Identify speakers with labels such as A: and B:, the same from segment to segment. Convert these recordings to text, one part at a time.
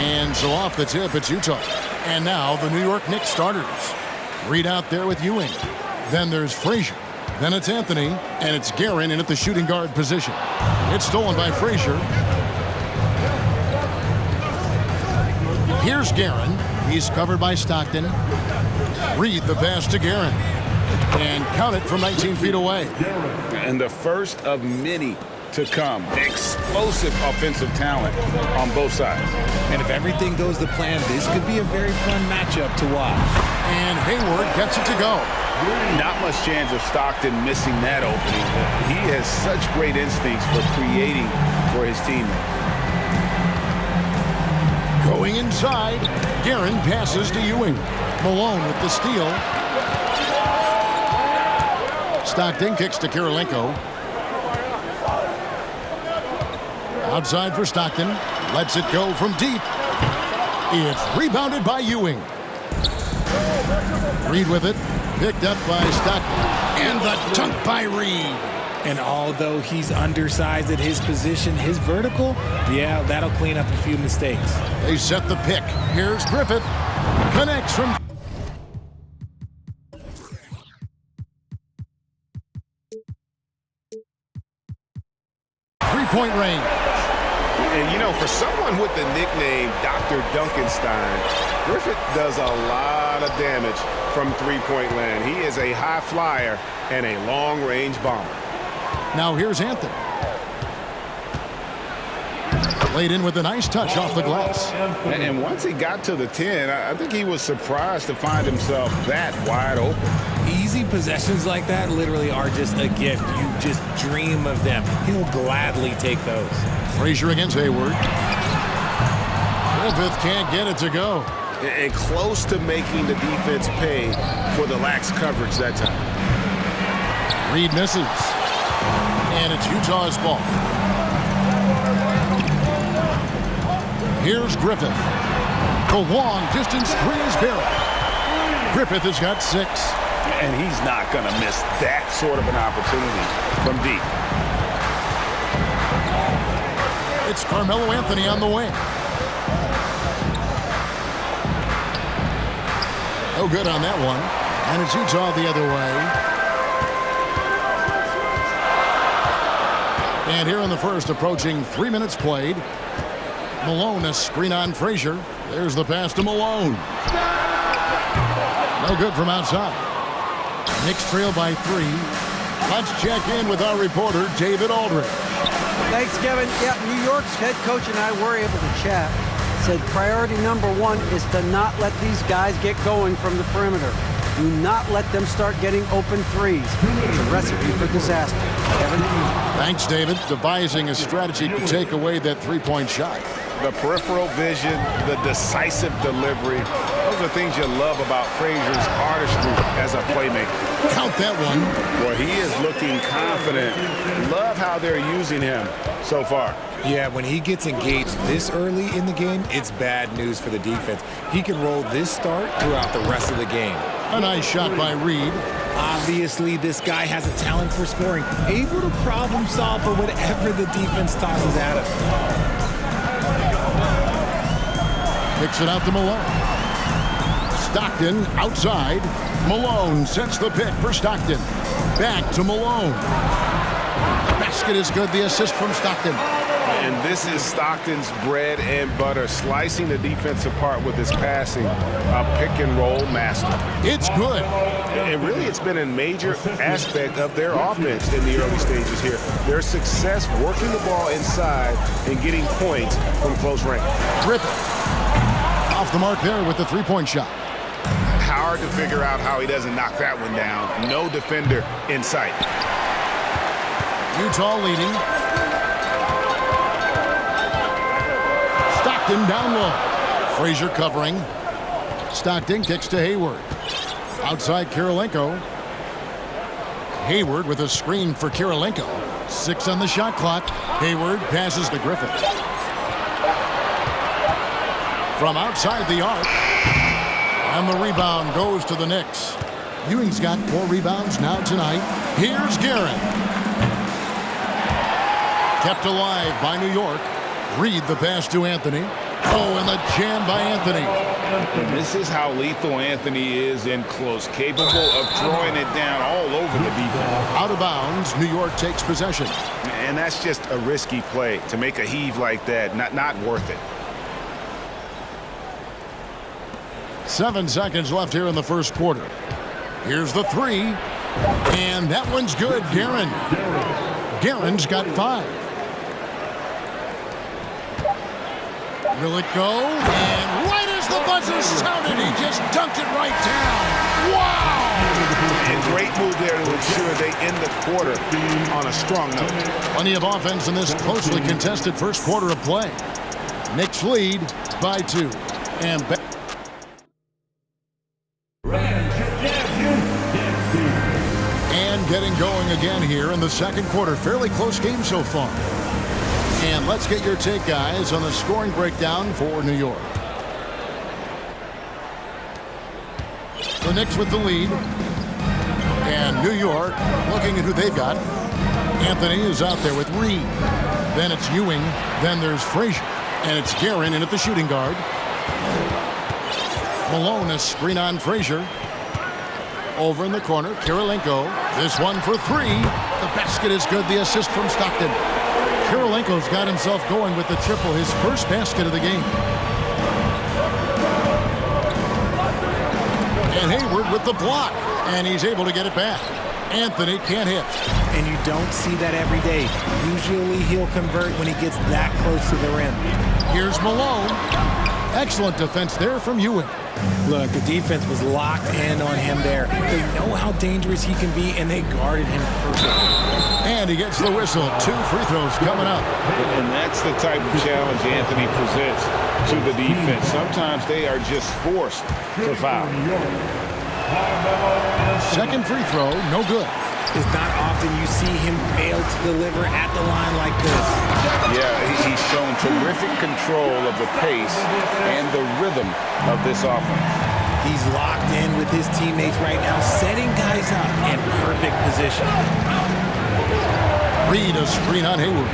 A: And so off the tip, it's Utah. And now the New York Knicks starters. Reed out there with Ewing. Then there's Frazier. Then it's Anthony. And it's Guerin in at the shooting guard position. It's stolen by Frazier. Here's Guerin. He's covered by Stockton. Reed the pass to Guerin. And count it from 19 feet away.
B: And the first of many to come. Explosive offensive talent on both sides.
C: And if everything goes to plan, this could be a very fun matchup to watch.
A: And Hayward gets it to go.
B: Not much chance of Stockton missing that opening. He has such great instincts for creating for his teammates.
A: Going inside, Guerin passes to Ewing. Malone with the steal. Stockton kicks to Kirilenko. Outside for Stockton. Lets it go from deep. It's rebounded by Ewing. Reed with it. Picked up by Stockton. And the dunk by Reed.
C: And although he's undersized at his position, his vertical, yeah, that'll clean up a few mistakes.
A: They set the pick. Here's Griffith. Connects from... three-point range.
B: And, you know, for someone with the nickname Dr. Duncanstein, Griffith does a lot of damage from three-point land. He is a high flyer and a long-range bomber.
A: Now here's Anthony. Laid in with a nice touch off the glass.
B: And once he got to the 10, I think he was surprised to find himself that wide open.
C: Easy possessions like that literally are just a gift. You just dream of them. He'll gladly take those.
A: Frazier against Hayward. Griffith can't get it to go.
B: And close to making the defense pay for the lax coverage that time.
A: Reed misses. And it's Utah's ball. Here's Griffith. The long distance three is buried. Griffith has got 6.
B: And he's not going to miss that sort of an opportunity from deep.
A: It's Carmelo Anthony on the wing. No good on that one. And it's Utah the other way. And here in the first, approaching 3 minutes played. Malone, a screen on Frazier. There's the pass to Malone. No good from outside. Knicks trail by 3. Let's check in with our reporter, David Aldridge.
D: Thanks, Kevin. Yeah, New York's head coach and I were able to chat. Said priority number 1 is to not let these guys get going from the perimeter. Do not let them start getting open threes. It's a recipe for disaster. Kevin?
A: Thanks, David. Devising a strategy to take away that three-point shot.
B: The peripheral vision, the decisive delivery. Those are things you love about Frazier's artistry as a playmaker.
A: Count that one.
B: Well, he is looking confident. Love how they're using him so far.
C: Yeah, when he gets engaged this early in the game, it's bad news for the defense. He can roll this start throughout the rest of the game.
A: A nice shot by Reed.
C: Obviously, this guy has a talent for scoring, able to problem solve for whatever the defense tosses at him.
A: Kicks it out to Malone. Stockton outside. Malone sets the pick for Stockton. Back to Malone. Basket is good. The assist from Stockton.
B: And this is Stockton's bread and butter, slicing the defense apart with his passing. A pick-and-roll master.
A: It's good.
B: And really, it's been a major aspect of their offense in the early stages here. Their success working the ball inside and getting points from close range.
A: Griffith off the mark there with the three-point shot.
B: Hard to figure out how he doesn't knock that one down. No defender in sight.
A: Utah leading. Stockton down low. Frazier covering. Stockton kicks to Hayward. Outside Kirilenko. Hayward with a screen for Kirilenko. 6 on the shot clock. Hayward passes to Griffith. From outside the arc. And the rebound goes to the Knicks. Ewing's got 4 rebounds now tonight. Here's Guerin. Kept alive by New York. Reed the pass to Anthony. Oh, and the jam by Anthony.
E: And this is how lethal Anthony is in close, capable of throwing it down all over the defense.
A: Out of bounds, New York takes possession.
B: And that's just a risky play. To make a heave like that, not worth it.
A: 7 seconds left here in the first quarter. Here's the three. And that one's good, Guerin. Guerin's got 5. Will it go? And right as the buzzer sounded, he just dunked it right down. Wow!
B: And great move there to ensure they end the quarter on a strong note.
A: Plenty of offense in this closely contested first quarter of play. Knicks lead by 2. And getting going again here in the second quarter. Fairly close game so far. And let's get your take, guys, on the scoring breakdown for New York. The Knicks with the lead. And New York looking at who they've got. Anthony is out there with Reed. Then it's Ewing. Then there's Frazier. And it's Guerin in at the shooting guard. Malone, a screen on Frazier. Over in the corner, Kirilenko. This one for 3. The basket is good. The assist from Stockton. Kirilenko's got himself going with the triple, his first basket of the game. And Hayward with the block. And he's able to get it back. Anthony can't hit.
C: And you don't see that every day. Usually he'll convert when he gets that close to the rim.
A: Here's Malone. Excellent defense there from Ewing.
C: Look, the defense was locked in on him there. They know how dangerous he can be, and they guarded him perfectly.
A: And he gets the whistle. 2 free throws coming up.
E: And that's the type of challenge Anthony presents to the defense. Sometimes they are just forced to foul.
A: Second free throw, no good.
C: It's not often you see him fail to deliver at the line like this.
E: Yeah, he's shown terrific control of the pace and the rhythm of this offense.
C: He's locked in with his teammates right now, setting guys up in perfect position.
A: Reed, a screen on Hayward.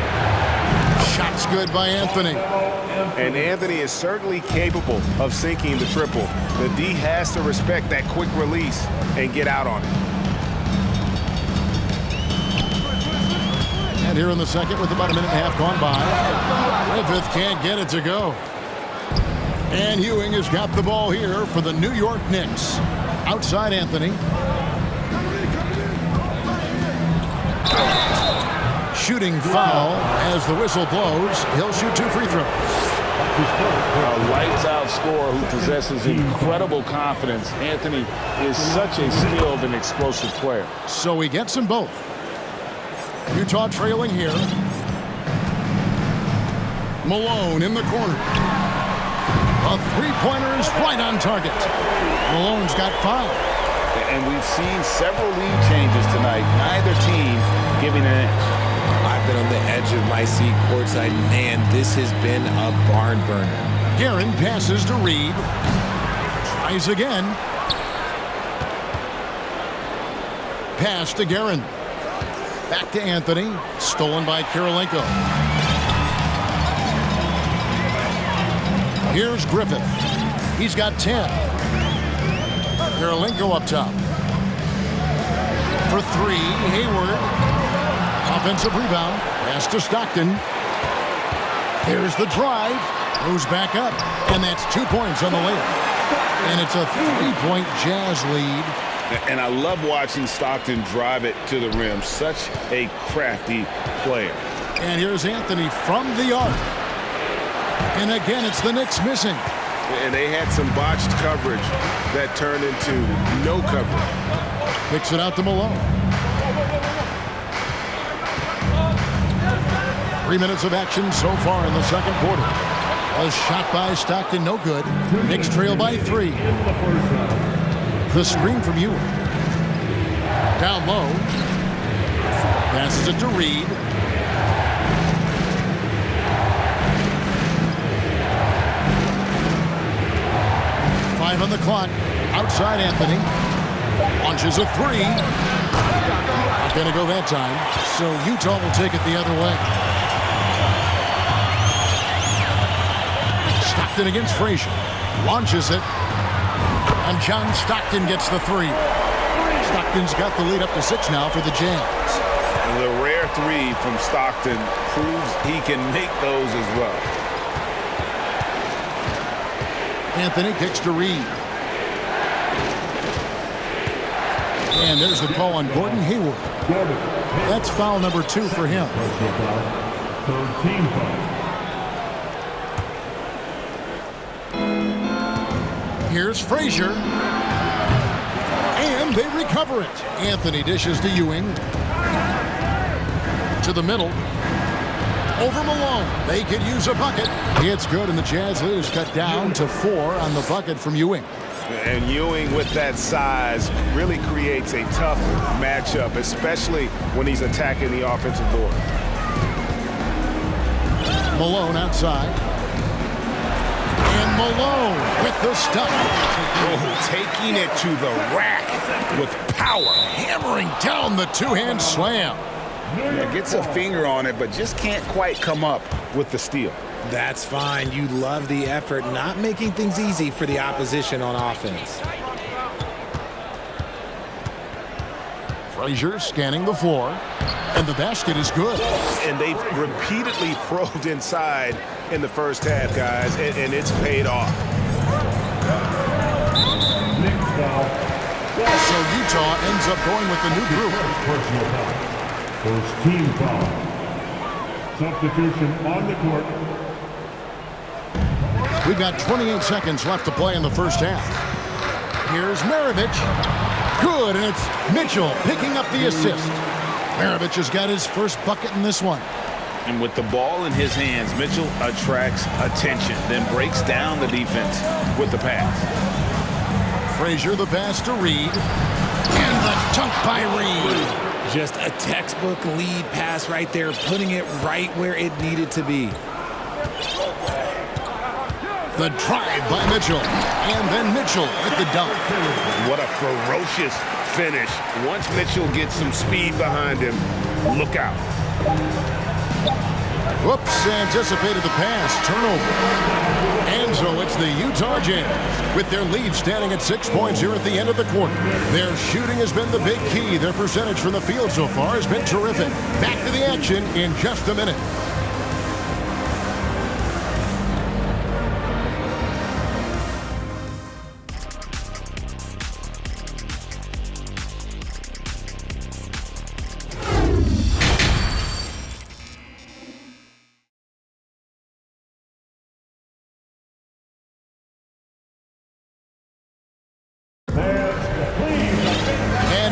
A: Shot's good by Anthony.
B: And Anthony is certainly capable of sinking the triple. The D has to respect that quick release and get out on it.
A: And here in the second with about a minute and a half gone by. Griffith can't get it to go. And Ewing has got the ball here for the New York Knicks. Outside Anthony. Shooting foul as the whistle blows. He'll shoot 2 free throws.
E: A lights-out scorer who possesses incredible confidence. Anthony is such a skilled and explosive player.
A: So he gets them both. Utah trailing here. Malone in the corner. A three-pointer is right on target. Malone's got 5.
E: And we've seen several lead changes tonight. Neither team giving an inch.
C: I've been on the edge of my seat courtside. Man, this has been a barn burner.
A: Guerin passes to Reed. Tries again. Pass to Guerin. Back to Anthony. Stolen by Kirilenko. Here's Griffith. He's got 10. Kirilenko up top. For 3, Hayward. Offensive rebound. Pass to Stockton. Here's the drive. Goes back up. And that's 2 points on the layup. And it's a 3-point Jazz lead.
E: And I love watching Stockton drive it to the rim. Such a crafty player.
A: And here's Anthony from the arc. And again, it's the Knicks missing.
B: And they had some botched coverage that turned into no coverage.
A: Kicks it out to Malone. 3 minutes of action so far in the second quarter. A shot by Stockton, no good. Knicks trail by 3. The screen from Ewing. Down low. Passes it to Reed. Five on the clock. Outside Anthony. Launches a 3. Not going to go that time. So Utah will take it the other way. Stockton against Frazier. Launches it. And John Stockton gets the three. Stockton's got the lead up to 6 now for the Jazz.
B: And the rare three from Stockton proves he can make those as well.
A: Anthony kicks to Reed. And there's the call on Gordon Hayward. That's foul number 2 for him.
F: Third team foul.
A: Here's Frazier. And they recover it. Anthony dishes to Ewing. To the middle. Over Malone. They could use a bucket. It's good, and the Jazz lead is cut down to 4 on the bucket from Ewing.
B: And Ewing, with that size, really creates a tough matchup, especially when he's attacking the offensive board.
A: Malone outside. And Malone with the stuff.
B: Oh, taking it to the rack with power.
A: Hammering down the two-hand slam.
B: Yeah, gets a finger on it, but just can't quite come up with the steal.
C: That's fine. You love the effort, not making things easy for the opposition on offense.
A: Frazier scanning the floor. And the basket is good.
B: And they've repeatedly probed inside in the first half, guys, and it's paid off.
F: Next foul.
A: So Utah ends up going with the new group.
F: Personal foul. First team foul. Substitution on the court.
A: We've got 28 seconds left to play in the first half. Here's Maravich. Good, and it's Mitchell picking up the assist. Maravich has got his first bucket in this one.
B: And with the ball in his hands, Mitchell attracts attention, then breaks down the defense with the pass.
A: Frazier the pass to Reed. And the dunk by Reed.
C: Just a textbook lead pass right there, putting it right where it needed to be.
A: The drive by Mitchell. And then Mitchell with the dunk.
B: What a ferocious finish. Once Mitchell gets some speed behind him, look out.
A: Whoops, anticipated the pass. Turnover. And so it's the Utah Jazz with their lead standing at 6 points here at the end of the quarter. Their shooting has been the big key. Their percentage from the field so far has been terrific. Back to the action in just a minute.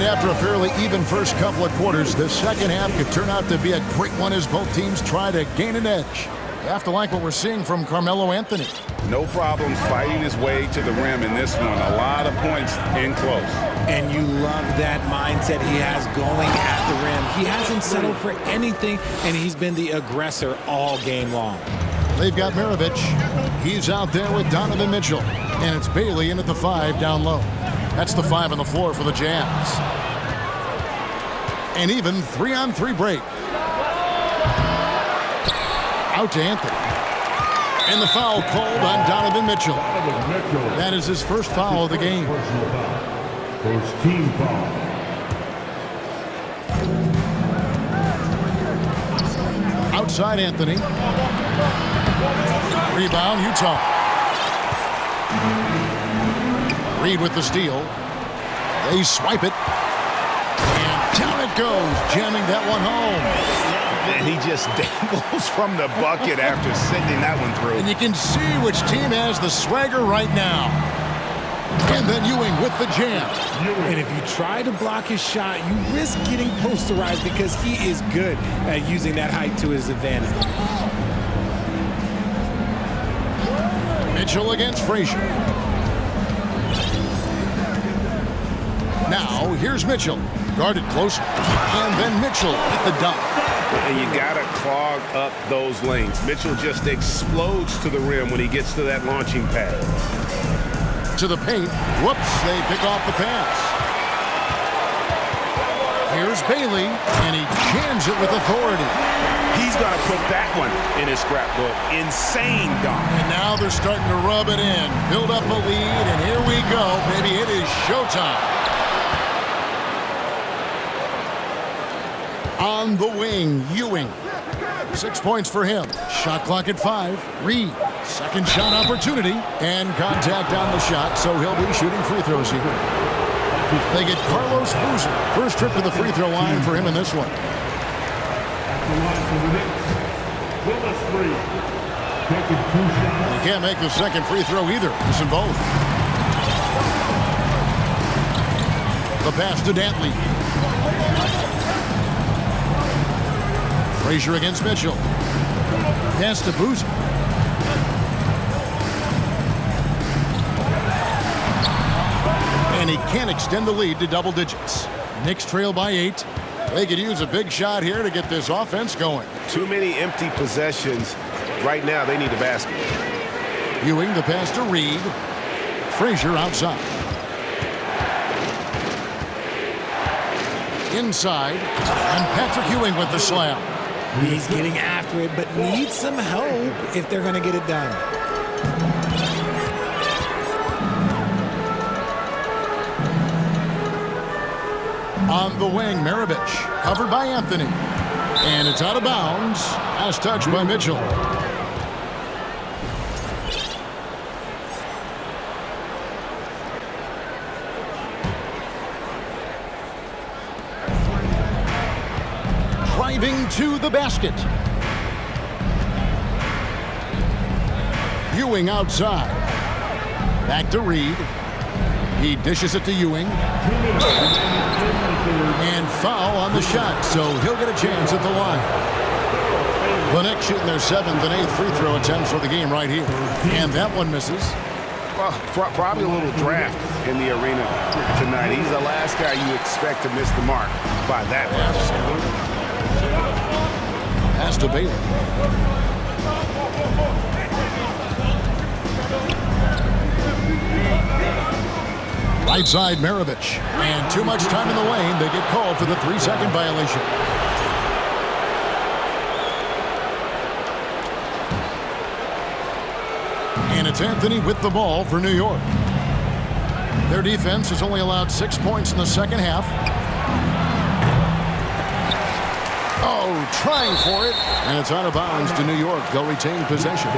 A: After a fairly even first couple of quarters, the second half could turn out to be a great one as both teams try to gain an edge. You have to like what we're seeing from Carmelo Anthony.
B: No problems fighting his way to the rim in this one. A lot of points in close.
C: And you love that mindset he has going at the rim. He hasn't settled for anything, and he's been the aggressor all game long.
A: They've got Maravich. He's out there with Donovan Mitchell. And it's Bailey in at the 5 down low. That's the 5 on the floor for the Jazz. An even 3-on-3 break. Out to Anthony. And the foul called on Donovan Mitchell. That is his first foul of the game.
F: Personal foul. First team foul.
A: Outside Anthony. Rebound, Utah. Reed with the steal. They swipe it. And down it goes, jamming that one home.
B: And he just dangles from the bucket after sending that one through.
A: And you can see which team has the swagger right now. And then Ewing with the jam.
C: And if you try to block his shot, you risk getting posterized because he is good at using that height to his advantage.
A: Mitchell against Frazier. Now, here's Mitchell. Guarded closer. And then Mitchell at the dunk.
B: And you got to clog up those lanes. Mitchell just explodes to the rim when he gets to that launching pad.
A: To the paint. Whoops, they pick off the pass. Here's Bailey, and he jams it with authority.
B: He's going to put that one in his scrapbook. Insane dunk.
A: And now they're starting to rub it in. Build up a lead, and here we go, baby. It is showtime. On the wing, Ewing. 6 points for him. Shot clock at 5. Reed. Second shot opportunity. And contact on the shot, so he'll be shooting free throws here. They get Carlos Boozer. First trip to the free throw line for him in this one. He can't make the second free throw either. Missing both. The pass to Dantley. Frazier against Mitchell. Pass to Boozer. And he can't extend the lead to double digits. Knicks trail by 8. They could use a big shot here to get this offense going.
B: Too many empty possessions. Right now, they need a basket.
A: Ewing, the pass to Reed. Frazier outside. Inside. And Patrick Ewing with the slam.
C: He's getting after it, but needs some help if they're going to get it done.
A: On the wing, Maravich, covered by Anthony. And it's out of bounds, as touched by Mitchell. Driving to the basket. Ewing outside. Back to Reed. He dishes it to Ewing. And foul on the shot, so he'll get a chance at the line. The Knicks shooting their 7th and 8th free throw attempts for the game right here. And that one misses.
B: Well, probably a little draft in the arena tonight. He's the last guy you expect to miss the mark by that much.
A: Pass to Bailey. Right side, Maravich. And too much time in the lane. They get called for the 3-second violation. And it's Anthony with the ball for New York. Their defense has only allowed 6 points in the second half. Oh, trying for it. And it's out of bounds to New York. They'll retain possession.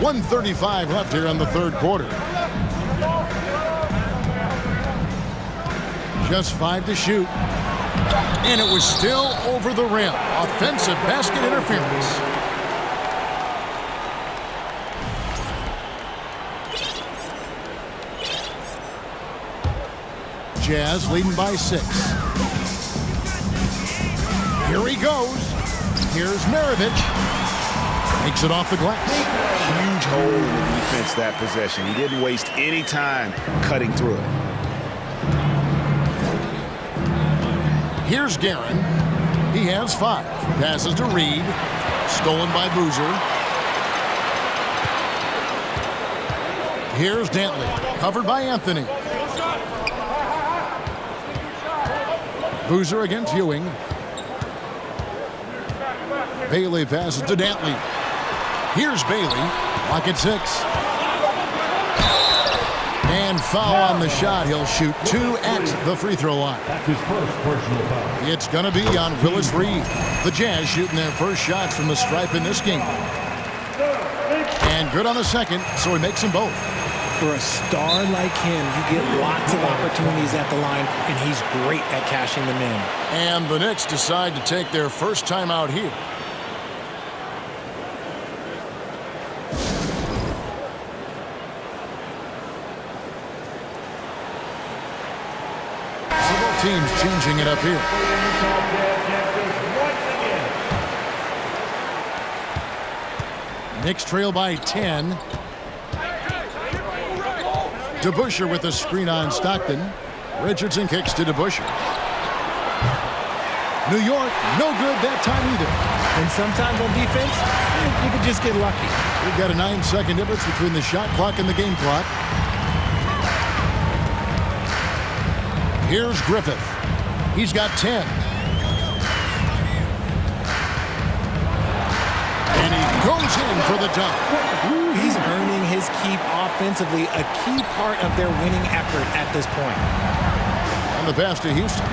A: 1:35 left here in the third quarter. Just 5 to shoot. And it was still over the rim. Offensive basket interference. Jazz leading by 6. Here he goes. Here's Maravich. Takes it off the glass.
B: Huge hole in the defense that possession. He didn't waste any time cutting through it.
A: Here's Guerin. He has 5. Passes to Reed. Stolen by Boozer. Here's Dantley. Covered by Anthony. Boozer against Ewing. Bailey passes to Dantley. Here's Bailey. Lock at 6. And foul on the shot. He'll shoot 2 at the free throw line.
F: That's his first personal foul.
A: It's going to be on Willis Reed. The Jazz shooting their first shots from the stripe in this game. And good on the second, so he makes them both.
C: For a star like him, you get lots of opportunities at the line, and he's great at cashing them in.
A: And the Knicks decide to take their first time out here. Teams changing it up here. Knicks trail by 10. DeBusschere with a screen on Stockton. Richardson kicks to DeBusschere. New York, no good that time either.
C: And sometimes on defense, you could just get lucky.
A: We've got a 9-second difference between the shot clock and the game clock. Here's Griffith. He's got 10. And he goes in for the dunk.
C: He's earning his keep offensively, a key part of their winning effort at this point.
A: And the pass to Houston.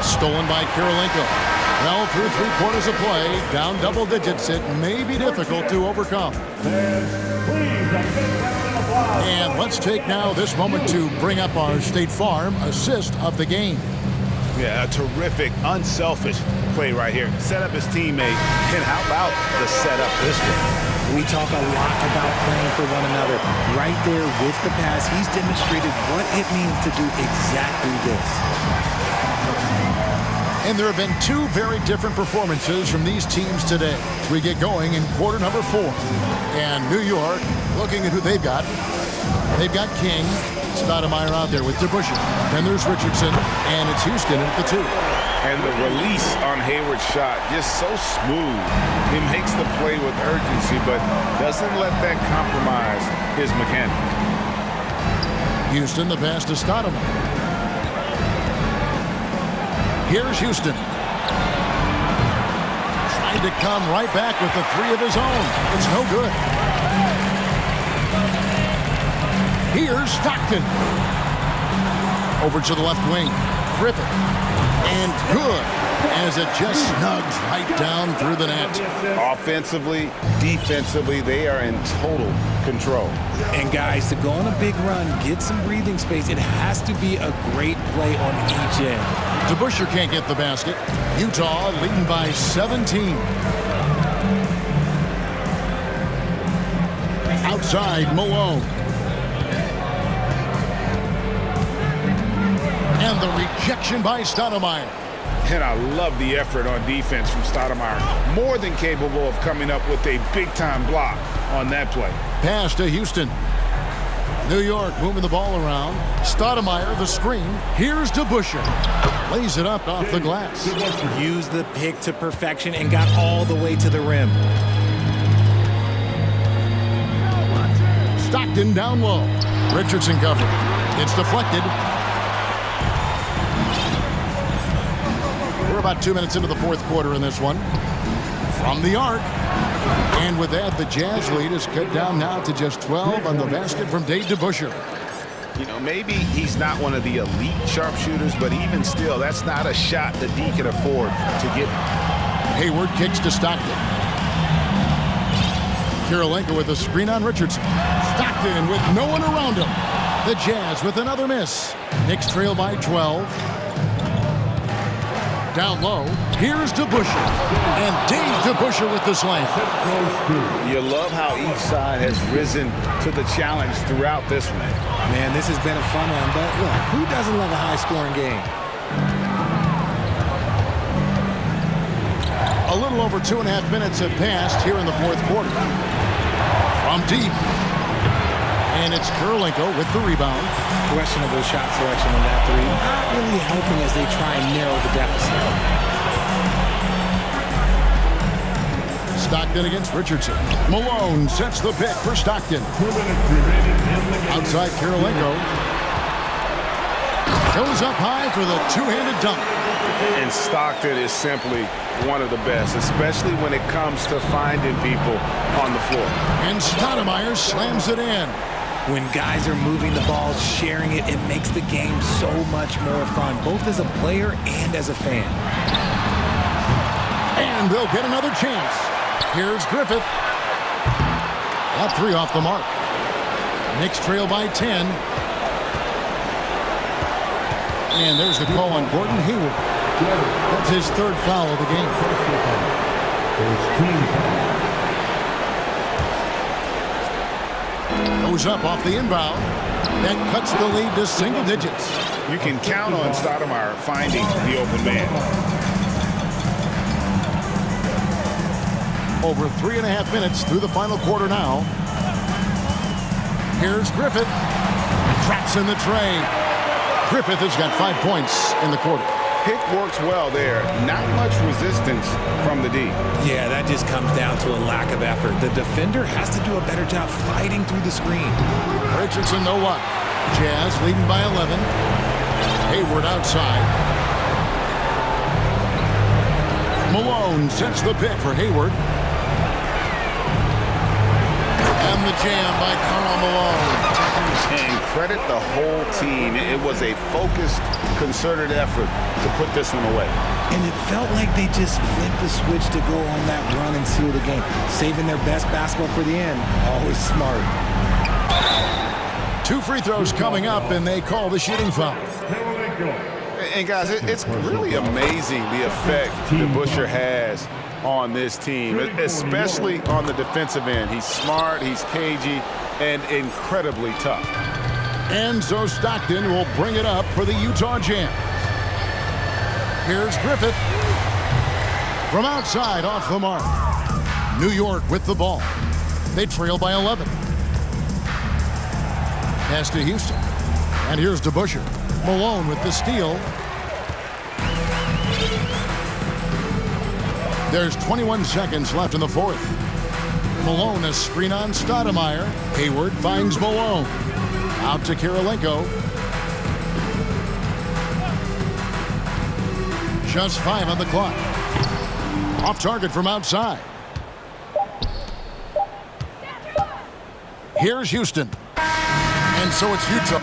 A: Stolen by Kirilenko. Well, through 3 quarters of play, down double digits, it may be difficult to overcome. And let's take now this moment to bring up our State Farm assist of the game.
B: Yeah, a terrific, unselfish play right here. Set up his teammate, and how about the setup this way?
C: We talk a lot about playing for one another. Right there with the pass, he's demonstrated what it means to do exactly this.
A: And there have been 2 very different performances from these teams today. We get going in quarter number 4. And New York, looking at who they've got. They've got King, Stoudemire out there with DeBusschere. Then there's Richardson, and it's Houston at the 2.
B: And the release on Hayward's shot, just so smooth. He makes the play with urgency, but doesn't let that compromise his mechanics.
A: Houston, the pass to Stoudemire. Here's Houston. Trying to come right back with the 3 of his own. It's no good. Here's Stockton. Over to the left wing. Griffith. And good. As it just snugs right down through the net.
B: Offensively, defensively, they are in total control.
C: And guys, to go on a big run, get some breathing space, it has to be a great play on each end.
A: DeBusschere can't get the basket. Utah leading by 17. Outside, Malone. And the rejection by Stoudemire.
B: And I love the effort on defense from Stoudemire. More than capable of coming up with a big-time block on that play.
A: Pass to Houston. New York moving the ball around. Stoudemire, the screen. Here's DeBusschere. Lays it up off the glass.
C: Used the pick to perfection and got all the way to the rim.
A: Stockton down low. Richardson covered. It's deflected. We're about 2 minutes into the 4th quarter in this one. From the arc. And with that, the Jazz lead is cut down now to just 12 on the basket from Dave DeBusschere.
B: You know, maybe he's not one of the elite sharpshooters, but even still, that's not a shot that D can afford to get.
A: Hayward kicks to Stockton. Kirilenko with a screen on Richardson. Stockton with no one around him. The Jazz with another miss. Knicks trail by 12. Down low, here's DeBusschere. And Dave DeBusschere with the slam.
B: You love how each side has risen to the challenge throughout this one.
C: Man, this has been a fun one, but look, who doesn't love a high-scoring game?
A: A little over 2.5 minutes have passed here in the 4th quarter. From deep. And it's Kirilenko with the rebound.
C: Questionable shot selection on that 3. Not really helping as they try and narrow the deficit.
A: Stockton against Richardson. Malone sets the pick for Stockton. Outside Kirilenko. Goes up high for the 2-handed dunk.
B: And Stockton is simply one of the best, especially when it comes to finding people on the floor.
A: And Stoudemire slams it in.
C: When guys are moving the ball, sharing it, it makes the game so much more fun, both as a player and as a fan.
A: And they'll get another chance. Here's Griffith. That 3 off the mark. Knicks trail by 10. And there's the call on Gordon Hayward. That's his 3rd foul of the game. Goes up off the inbound. That cuts the lead to single digits.
B: You can count on Stoudemire finding the open man.
A: Over 3.5 minutes through the final quarter now. Here's Griffith. Traps in the tray. Griffith has got 5 points in the quarter.
B: Pick works well there. Not much resistance from the D.
C: Yeah, that just comes down to a lack of effort. The defender has to do a better job fighting through the screen.
A: Richardson, no luck. Jazz leading by 11. Hayward outside. Malone sets the pick for Hayward. And the jam by Karl Malone.
B: And credit the whole team. It was a focused, concerted effort to put this one away.
C: And it felt like they just flipped the switch to go on that run and seal the game. Saving their best basketball for the end. Always smart.
A: 2 free throws coming up, and they call the shooting foul.
B: And guys, it's really amazing the effect that Busher has on this team, especially on the defensive end. He's smart, he's cagey, and incredibly tough.
A: Enzo Stockton will bring it up for the Utah Jam. Here's Griffith. From outside, off the mark. New York with the ball. They trail by 11. Pass to Houston. And here's to Busher. Malone with the steal. There's 21 seconds left in the fourth. Malone a screen on Stoudemire. Hayward finds Malone. Out to Kirilenko. Just 5 on the clock. Off target from outside. Here's Houston. And so it's Utah.